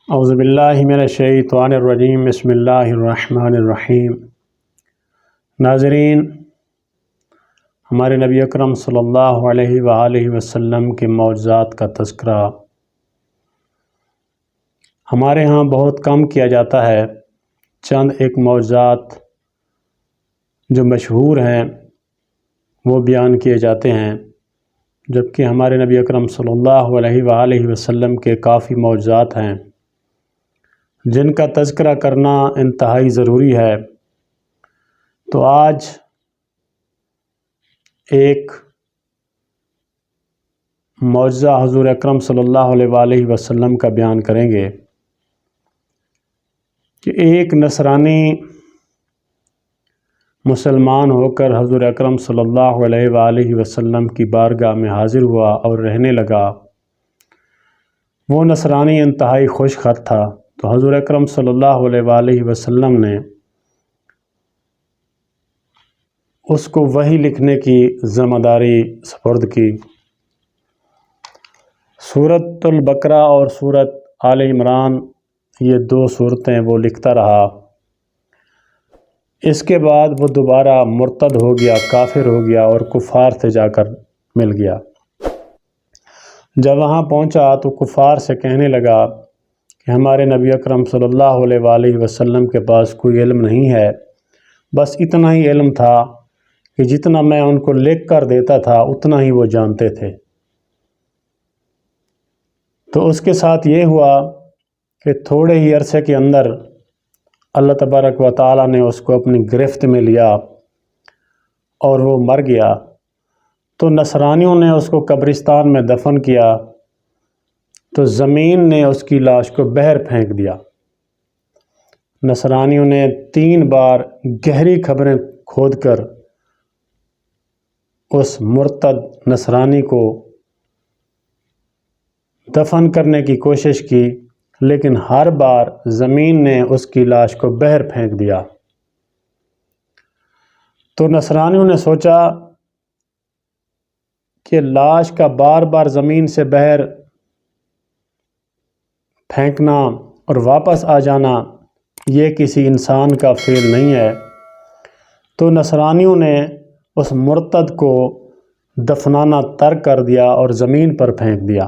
اعوذ باللہ من الشیطان الرجیم، بسم اللہ الرحمن الرحیم۔ ناظرین، ہمارے نبی اکرم صلی اللہ علیہ وآلہ وسلم کے معجزات کا تذکرہ ہمارے ہاں بہت کم کیا جاتا ہے۔ چند ایک معجزات جو مشہور ہیں وہ بیان کیے جاتے ہیں، جبکہ ہمارے نبی اکرم صلی اللہ علیہ وآلہ وسلم کے کافی معجزات ہیں جن کا تذکرہ کرنا انتہائی ضروری ہے۔ تو آج ایک معجزہ حضور اکرم صلی اللہ علیہ وآلہ وسلم کا بیان کریں گے کہ ایک نصرانی مسلمان ہو کر حضور اکرم صلی اللہ علیہ وآلہ وسلم کی بارگاہ میں حاضر ہوا اور رہنے لگا۔ وہ نصرانی انتہائی خوش خط تھا، تو حضور اکرم صلی اللہ علیہ وآلہ وسلم نے اس کو وحی لکھنے کی ذمہ داری سپرد کی۔ سورۃ البقرہ اور سورۃ آل عمران، یہ دو صورتیں وہ لکھتا رہا۔ اس کے بعد وہ دوبارہ مرتد ہو گیا، کافر ہو گیا اور کفار سے جا کر مل گیا۔ جب وہاں پہنچا تو کفار سے کہنے لگا کہ ہمارے نبی اکرم صلی اللہ علیہ وآلہ وسلم کے پاس کوئی علم نہیں ہے، بس اتنا ہی علم تھا کہ جتنا میں ان کو لکھ کر دیتا تھا اتنا ہی وہ جانتے تھے۔ تو اس کے ساتھ یہ ہوا کہ تھوڑے ہی عرصے کے اندر اللہ تبارک و تعالیٰ نے اس کو اپنی گرفت میں لیا اور وہ مر گیا۔ تو نصرانیوں نے اس کو قبرستان میں دفن کیا، تو زمین نے اس کی لاش کو باہر پھینک دیا۔ نصرانیوں نے 3 بار گہری قبریں کھود کر اس مرتد نصرانی کو دفن کرنے کی کوشش کی، لیکن ہر بار زمین نے اس کی لاش کو باہر پھینک دیا۔ تو نصرانیوں نے سوچا کہ لاش کا بار بار زمین سے باہر پھینکنا اور واپس آ جانا یہ کسی انسان کا فعل نہیں ہے۔ تو نصرانیوں نے اس مرتد کو دفنانا ترک کر دیا اور زمین پر پھینک دیا،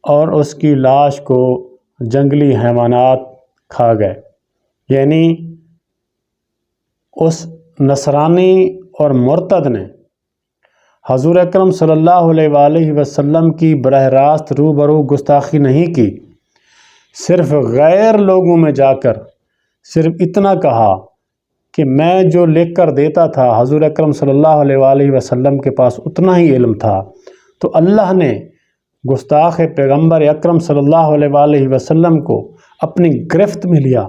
اور اس کی لاش کو جنگلی حیوانات کھا گئے۔ یعنی اس نصرانی اور مرتد نے حضور اکرم صلی اللہ علیہ وآلہ وسلم کی براہ راست روبرو گستاخی نہیں کی، صرف غیر لوگوں میں جا کر صرف اتنا کہا کہ میں جو لکھ کر دیتا تھا حضور اکرم صلی اللہ علیہ وآلہ وسلم کے پاس اتنا ہی علم تھا۔ تو اللہ نے گستاخ پیغمبر اکرم صلی اللہ علیہ وآلہ وسلم کو اپنی گرفت میں لیا،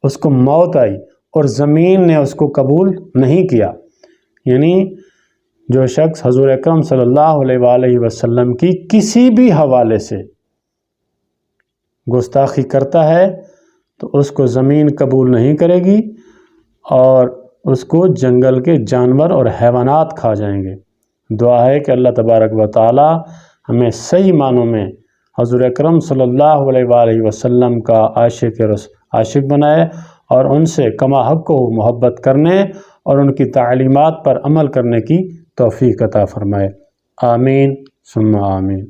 اس کو موت آئی اور زمین نے اس کو قبول نہیں کیا۔ یعنی جو شخص حضور اکرم صلی اللہ علیہ وآلہ وسلم کی کسی بھی حوالے سے گستاخی کرتا ہے تو اس کو زمین قبول نہیں کرے گی اور اس کو جنگل کے جانور اور حیوانات کھا جائیں گے۔ دعا ہے کہ اللہ تبارک و تعالی ہمیں صحیح معنوں میں حضور اکرم صلی اللہ علیہ وآلہ وسلم کا عاشق بنائے اور ان سے کما حق کو محبت کرنے اور ان کی تعلیمات پر عمل کرنے کی توفیق عطا فرمائے۔ آمین ثم آمین۔